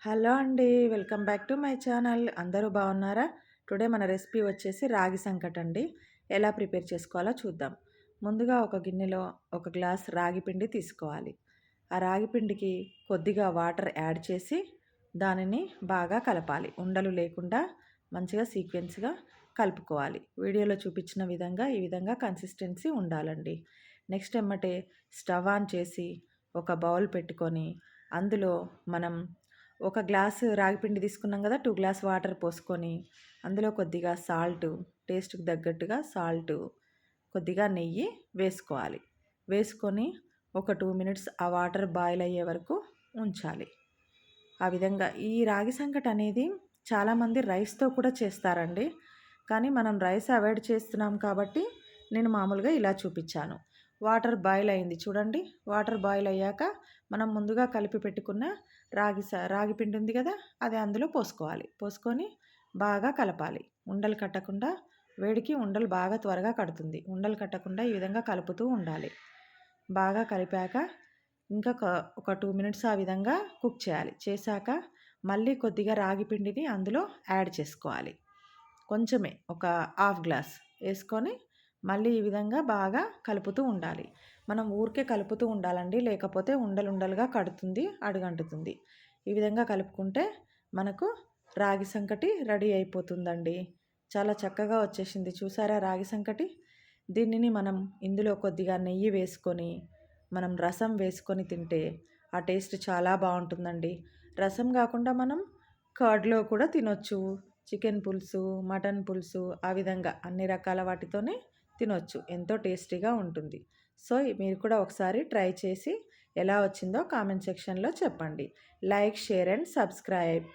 Hello అండి. Welcome back to my channel. అందరూ బాగున్నారా? టుడే మన రెసిపీ వచ్చేసి రాగి సంకటి అండి. ఎలా ప్రిపేర్ చేసుకోవాలో చూద్దాం. ముందుగా ఒక గిన్నెలో ఒక గ్లాస్ రాగి పిండి తీసుకోవాలి. ఆ రాగి పిండికి కొద్దిగా వాటర్ యాడ్ చేసి దానిని బాగా కలపాలి. ఉండలు లేకుండా మంచిగా సీక్వెన్స్గా కలుపుకోవాలి. వీడియోలో చూపించిన విధంగా ఈ విధంగా కన్సిస్టెన్సీ ఉండాలండి. నెక్స్ట్ ఎమ్మటే స్టవ్ ఆన్ చేసి ఒక బౌల్ పెట్టుకొని అందులో మనం ఒక గ్లాసు రాగిపిండి తీసుకున్నాం కదా, 2 గ్లాస్ వాటర్ పోసుకొని అందులో కొద్దిగా సాల్టు, టేస్ట్కి తగ్గట్టుగా సాల్టు, కొద్దిగా నెయ్యి వేసుకోవాలి. వేసుకొని ఒక 2 మినిట్స్ ఆ వాటర్ బాయిల్ అయ్యే వరకు ఉంచాలి. ఆ విధంగా ఈ రాగి సంకటి అనేది చాలామంది రైస్తో కూడా చేస్తారండి. కానీ మనం రైస్ అవాయిడ్ చేస్తున్నాం కాబట్టి నేను మామూలుగా ఇలా చూపించాను. వాటర్ బాయిల్ అయింది చూడండి. వాటర్ బాయిల్ అయ్యాక మనం ముందుగా కలిపి పెట్టుకున్న రాగి పిండి ఉంది కదా, అది అందులో పోసుకోవాలి. పోసుకొని బాగా కలపాలి. ఉండలు కట్టకుండా, వేడికి ఉండలు బాగా త్వరగా కడుతుంది. ఉండలు కట్టకుండా ఈ విధంగా కలుపుతూ ఉండాలి. బాగా కలిపాక ఇంకా ఒక 2 మినిట్స్ ఆ విధంగా కుక్ చేయాలి. చేశాక మళ్ళీ కొద్దిగా రాగి పిండిని అందులో యాడ్ చేసుకోవాలి. కొంచెమే ఒక హాఫ్ గ్లాస్ వేసుకొని మళ్ళీ ఈ విధంగా బాగా కలుపుతూ ఉండాలి. మనం ఊరికే కలుపుతూ ఉండాలండి, లేకపోతే ఉండలుండలుగా కడుతుంది, అడుగంటుతుంది. ఈ విధంగా కలుపుకుంటే మనకు రాగి సంకటి రెడీ అయిపోతుందండి. చాలా చక్కగా వచ్చేసింది చూసారా రాగి సంకటి. దీనిని మనం ఇందులో కొద్దిగా నెయ్యి వేసుకొని మనం రసం వేసుకొని తింటే ఆ టేస్ట్ చాలా బాగుంటుందండి. రసం కాకుండా మనం కర్డ్లో కూడా తినొచ్చు. చికెన్ పులుసు, మటన్ పులుసు, ఆ విధంగా అన్ని రకాల వాటితోనే తినొచ్చు. ఎంతో టేస్టీగా ఉంటుంది. సో మీరు కూడా ఒకసారి ట్రై చేసి ఎలా వచ్చిందో కామెంట్ సెక్షన్లో చెప్పండి. Like, share and subscribe.